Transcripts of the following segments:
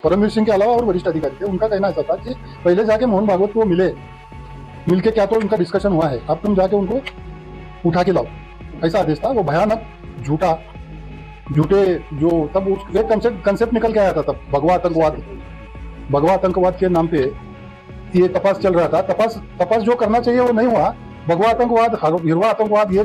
परमवीर सिंह के अलावा और वरिष्ठ अधिकारी थे, उनका कहना ऐसा था कि पहले जाके मोहन भागवत को मिलके क्या तो उनका डिस्कशन हुआ है, अब तुम जाके उनको उठा के लाओ, ऐसा आदेश था। वो भयानक झूठे जो तब एक कंसेप्ट निकल के आया था तब, भगवा आतंकवाद के नाम पे ये तपास चल रहा था। तपास जो करना चाहिए वो नहीं हुआ। भगवा आतंकवाद, हिरवा आतंकवाद, ये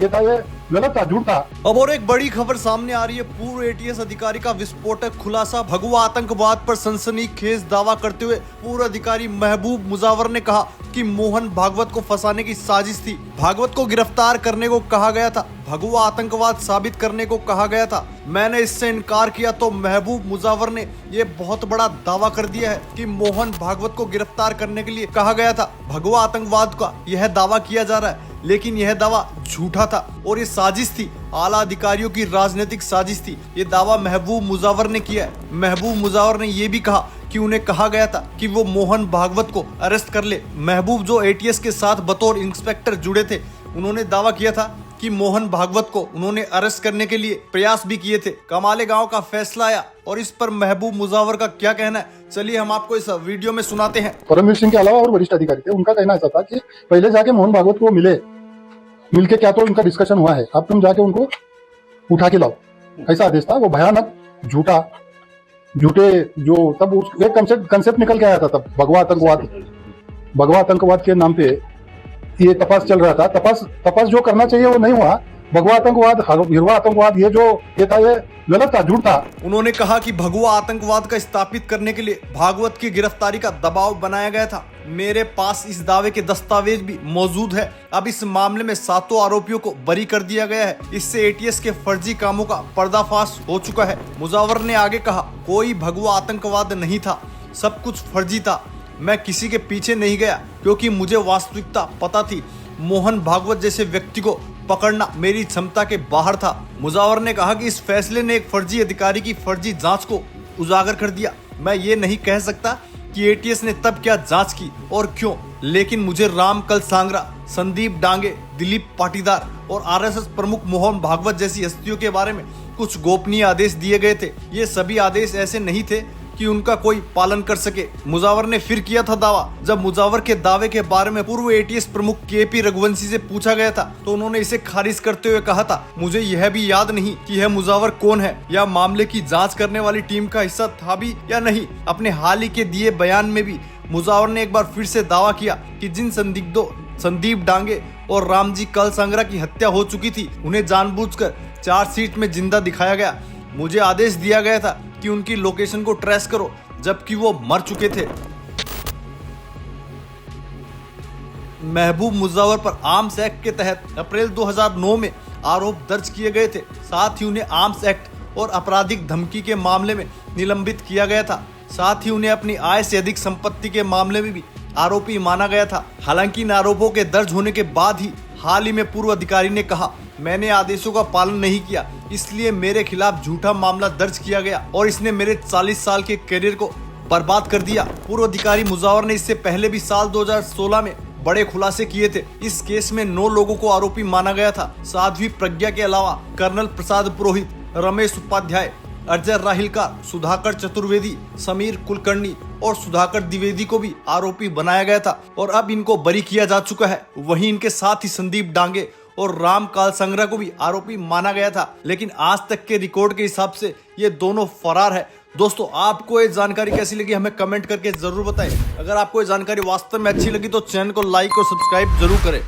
था, ये गलत था, झूठ था। अब और एक बड़ी खबर सामने आ रही है। पूर्व एटीएस अधिकारी का विस्फोटक खुलासा। भगवा आतंकवाद पर सनसनीखेज दावा करते हुए पूर्व अधिकारी महबूब मुजावर ने कहा कि मोहन भागवत को फंसाने की साजिश थी। भागवत को गिरफ्तार करने को कहा गया था, भगवा आतंकवाद साबित करने को कहा गया था। मैंने इससे इनकार किया तो महबूब मुजावर ने ये बहुत बड़ा दावा कर दिया है कि मोहन भागवत को गिरफ्तार करने के लिए कहा गया था। भगवा आतंकवाद का यह दावा किया जा रहा है, लेकिन यह दावा झूठा था और ये साजिश थी, आला अधिकारियों की राजनीतिक साजिश थी। ये दावा महबूब मुजावर ने किया है। महबूब मुजावर ने यह भी कहा कि उन्हें कहा गया था कि वो मोहन भागवत को अरेस्ट कर ले। महबूब जो एटीएस के साथ बतौर इंस्पेक्टर जुड़े थे, उन्होंने दावा किया था कि मोहन भागवत को उन्होंने अरेस्ट करने के लिए प्रयास भी किए थे। कमाले गांव का फैसला आया और इस पर महबूब मुजावर का क्या कहना है, चलिए हम आपको इस वीडियो में सुनाते हैं। परमवीर सिंह के अलावा और वरिष्ठ अधिकारी थे, उनका कहना ऐसा था कि पहले जाके मोहन भागवत को मिलके क्या तो उनका डिस्कशन हुआ है, अब तुम जाके उनको उठा के लाओ, ऐसा आदेश था। वो भयानक झूठे जो तब एक कंसेप्ट निकल के आया था तब, भगवा आतंकवाद के नाम पे ये तपास चल रहा था। तपास जो करना चाहिए वो नहीं हुआ। भगवा आतंकवाद, हिरवा आतंकवाद, ये था, ये गलत था, झूठ था। उन्होंने कहा कि भगवा आतंकवाद का स्थापित करने के लिए भागवत की गिरफ्तारी का दबाव बनाया गया था। मेरे पास इस दावे के दस्तावेज भी मौजूद है। अब इस मामले में 7 आरोपियों को बरी कर दिया गया है। इससे एटीएस के फर्जी कामों का पर्दाफाश हो चुका है। मुजावर ने आगे कहा, कोई भगवा आतंकवाद नहीं था, सब कुछ फर्जी था। मैं किसी के पीछे नहीं गया क्योंकि मुझे वास्तविकता पता थी। मोहन भागवत जैसे व्यक्ति को पकड़ना मेरी क्षमता के बाहर था। मुजावर ने कहा कि इस फैसले ने एक फर्जी अधिकारी की फर्जी जांच को उजागर कर दिया। मैं ये नहीं कह सकता कि एटीएस ने तब क्या जांच की और क्यों, लेकिन मुझे राम कलसांगरा, संदीप डांगे, दिलीप पाटीदार और आरएसएस प्रमुख मोहन भागवत जैसी हस्तियों के बारे में कुछ गोपनीय आदेश दिए गए थे। ये सभी आदेश ऐसे नहीं थे कि उनका कोई पालन कर सके। मुजावर ने फिर किया था दावा। जब मुजावर के दावे के बारे में पूर्व एटीएस प्रमुख केपी रघुवंशी से पूछा गया था तो उन्होंने इसे खारिज करते हुए कहा था, मुझे यह भी याद नहीं कि यह मुजावर कौन है या मामले की जांच करने वाली टीम का हिस्सा था भी या नहीं। अपने हाल ही के दिए बयान में भी मुजावर ने एक बार फिर से दावा किया कि जिन संदिग्धों संदीप डांगे और रामजी कलसांगरा की हत्या हो चुकी थी, उन्हें जानबूझकर चार्जशीट में जिंदा दिखाया गया। मुझे आदेश दिया गया था कि उनकी लोकेशन को ट्रेस करो, जबकि वो मर चुके थे। महबूब मुजावर पर आर्म्स एक्ट के तहत अप्रैल 2009 में आरोप दर्ज किए गए थे। साथ ही उन्हें आर्म्स एक्ट और आपराधिक धमकी के मामले में निलंबित किया गया था। साथ ही उन्हें अपनी आय से अधिक संपत्ति के मामले में भी आरोपी माना गया था। हालांकि इन आरोपों के दर्ज होने के बाद ही हाल ही में पूर्व अधिकारी ने कहा, मैंने आदेशों का पालन नहीं किया, इसलिए मेरे खिलाफ झूठा मामला दर्ज किया गया और इसने मेरे 40 साल के करियर को बर्बाद कर दिया। पूर्व अधिकारी मुजावर ने इससे पहले भी साल 2016 में बड़े खुलासे किए थे। इस केस में 9 लोगों को आरोपी माना गया था। साध्वी प्रज्ञा के अलावा कर्नल प्रसाद पुरोहित, रमेश उपाध्याय, अजय राहिलकार, सुधाकर चतुर्वेदी, समीर कुलकर्णी और सुधाकर द्विवेदी को भी आरोपी बनाया गया था और अब इनको बरी किया जा चुका है। वहीं इनके साथ ही संदीप डांगे और राम कलसांगरा को भी आरोपी माना गया था, लेकिन आज तक के रिकॉर्ड के हिसाब से ये दोनों फरार है। दोस्तों, आपको ये जानकारी कैसी लगी हमें कमेंट करके जरूर बताएं। अगर आपको ये जानकारी वास्तव में अच्छी लगी तो चैनल को लाइक और सब्सक्राइब जरूर करें।